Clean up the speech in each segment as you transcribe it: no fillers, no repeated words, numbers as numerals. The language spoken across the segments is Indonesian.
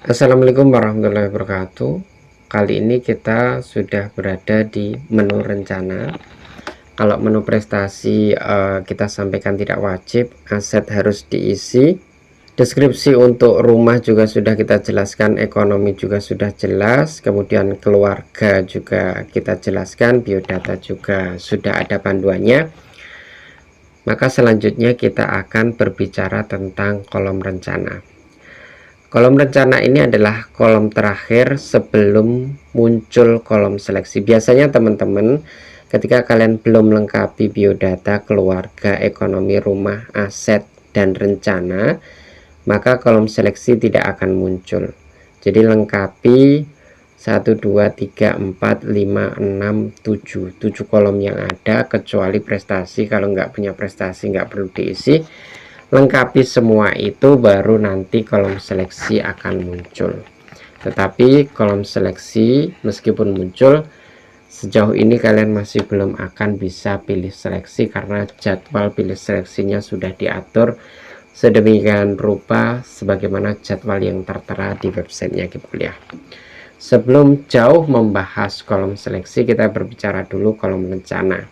Assalamualaikum warahmatullahi wabarakatuh. Kali ini kita sudah berada di menu rencana. Kalau menu prestasi kita sampaikan tidak wajib, aset harus diisi. Deskripsi untuk rumah juga sudah kita jelaskan, ekonomi juga sudah jelas, kemudian keluarga juga kita jelaskan, biodata juga sudah ada panduannya. Maka selanjutnya kita akan berbicara tentang kolom rencana. Kolom rencana ini adalah kolom terakhir sebelum muncul kolom seleksi. Biasanya teman-teman ketika kalian belum lengkapi biodata, keluarga, ekonomi, rumah, aset, dan rencana, maka kolom seleksi tidak akan muncul. Jadi lengkapi 1, 2, 3, 4, 5, 6, 7 kolom yang ada, kecuali prestasi. Kalau nggak punya prestasi nggak perlu diisi. Lengkapi semua itu baru nanti kolom seleksi akan muncul. Tetapi kolom seleksi meskipun muncul, sejauh ini kalian masih belum akan bisa pilih seleksi karena jadwal pilih seleksinya sudah diatur sedemikian rupa sebagaimana jadwal yang tertera di websitenya Kip Kuliah. Sebelum jauh membahas kolom seleksi, kita berbicara dulu kolom rencana.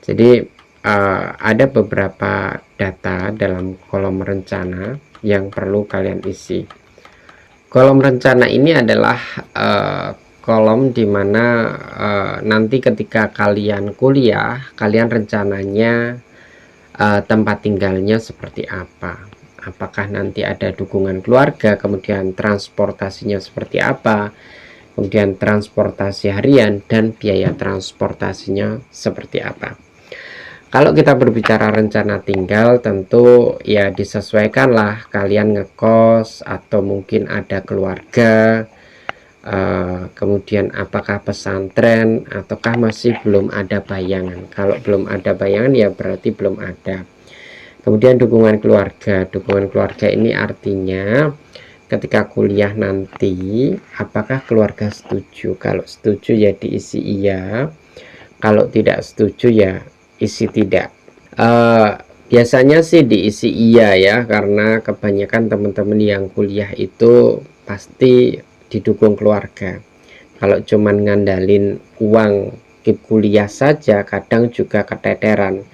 Jadi ada beberapa data dalam kolom rencana yang perlu kalian isi. Kolom rencana ini adalah kolom dimana nanti ketika kalian kuliah, kalian rencananya tempat tinggalnya seperti apa, apakah nanti ada dukungan keluarga, kemudian transportasinya seperti apa, kemudian transportasi harian dan biaya transportasinya seperti apa. Kalau kita berbicara rencana tinggal, tentu ya disesuaikanlah kalian ngekos atau mungkin ada keluarga, kemudian apakah pesantren ataukah masih belum ada bayangan. Kalau belum ada bayangan ya berarti belum ada. Kemudian dukungan keluarga ini artinya ketika kuliah nanti apakah keluarga setuju. Kalau setuju ya diisi iya, kalau tidak setuju ya isi tidak. Biasanya sih diisi iya ya, karena kebanyakan teman-teman yang kuliah itu pasti didukung keluarga. Kalau cuman ngandalin uang kip kuliah saja kadang juga keteteran,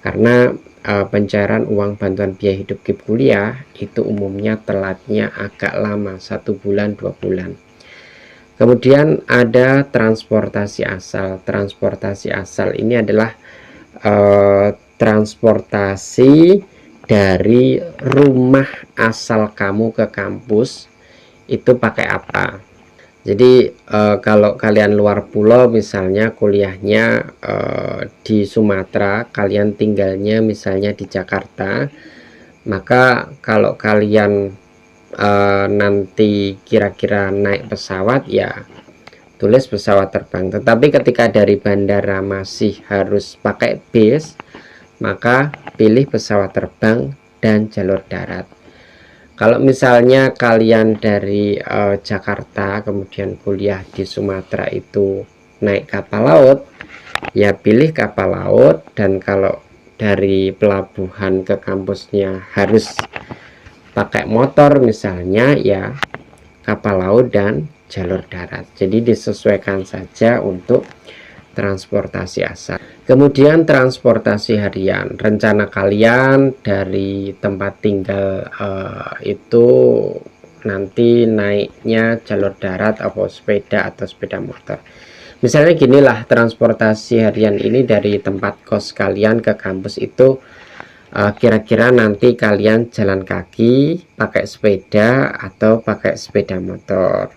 karena pencairan uang bantuan biaya hidup kip kuliah itu umumnya telatnya agak lama, 1 bulan 2 bulan. Kemudian ada transportasi asal. Transportasi asal ini adalah transportasi dari rumah asal kamu ke kampus itu pakai apa. Jadi kalau kalian luar pulau misalnya kuliahnya di Sumatera, kalian tinggalnya misalnya di Jakarta, maka kalau kalian nanti kira-kira naik pesawat ya tulis pesawat terbang. Tetapi ketika dari bandara masih harus pakai bis, maka pilih pesawat terbang dan jalur darat. Kalau misalnya kalian dari Jakarta kemudian kuliah di Sumatera itu naik kapal laut, ya pilih kapal laut. Dan kalau dari pelabuhan ke kampusnya harus pakai motor misalnya, ya kapal laut dan jalur darat. Jadi disesuaikan saja untuk transportasi asal. Kemudian transportasi harian, rencana kalian dari tempat tinggal itu nanti naiknya jalur darat atau sepeda motor. Misalnya ginilah, transportasi harian ini dari tempat kos kalian ke kampus itu kira-kira nanti kalian jalan kaki, pakai sepeda atau pakai sepeda motor.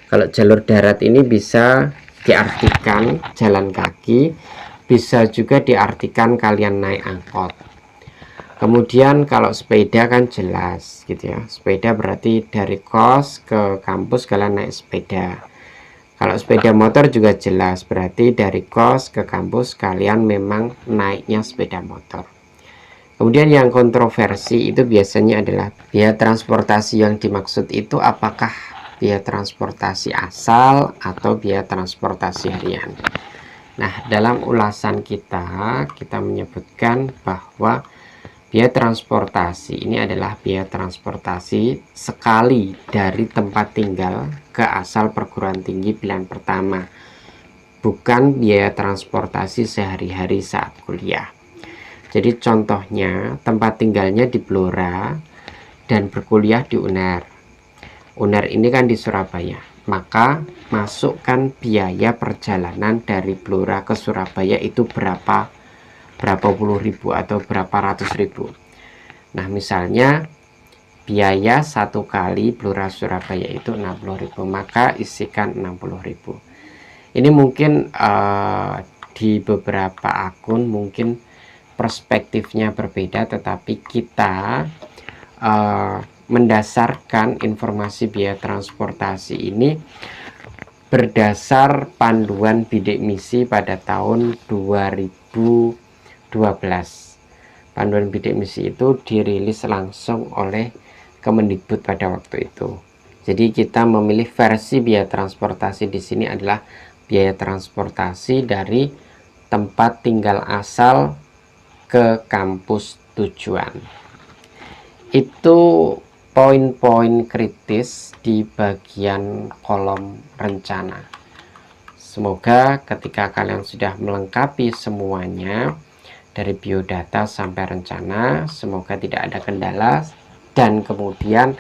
Kalau jalur darat ini bisa diartikan jalan kaki, bisa juga diartikan kalian naik angkot. Kemudian kalau sepeda kan jelas gitu ya, sepeda berarti dari kos ke kampus kalian naik sepeda. Kalau sepeda motor juga jelas, berarti dari kos ke kampus kalian memang naiknya sepeda motor. Kemudian yang kontroversi itu biasanya adalah biaya transportasi. Yang dimaksud itu apakah biaya transportasi asal atau biaya transportasi harian. Nah, dalam ulasan kita menyebutkan bahwa Biaya transportasi ini adalah biaya transportasi sekali dari tempat tinggal ke asal perguruan tinggi pilihan pertama, bukan biaya transportasi sehari-hari saat kuliah. Jadi contohnya tempat tinggalnya di Blora dan berkuliah di UNER. UNER ini kan di Surabaya, maka masukkan biaya perjalanan dari Blora ke Surabaya itu berapa puluh ribu atau berapa ratus ribu. Nah misalnya biaya satu kali Blora Surabaya itu 60.000, maka isikan 60.000. Ini mungkin di beberapa akun mungkin perspektifnya berbeda, tetapi kita mendasarkan informasi biaya transportasi ini berdasar panduan bidik misi pada tahun 2012. Panduan bidik misi itu dirilis langsung oleh Kemendikbud pada waktu itu. Jadi kita memilih versi biaya transportasi di sini adalah biaya transportasi dari tempat tinggal asal ke kampus tujuan. Itu poin-poin kritis di bagian kolom rencana. Semoga ketika kalian sudah melengkapi semuanya dari biodata sampai rencana, semoga tidak ada kendala, dan kemudian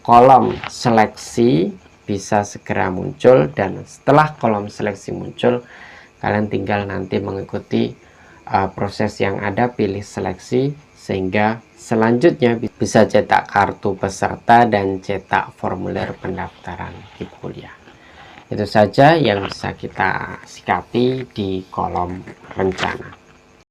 kolom seleksi bisa segera muncul. Dan setelah kolom seleksi muncul, kalian tinggal nanti mengikuti proses yang ada, pilih seleksi, sehingga selanjutnya bisa cetak kartu peserta dan cetak formulir pendaftaran di kuliah. Itu saja yang bisa kita sikapi di kolom rencana.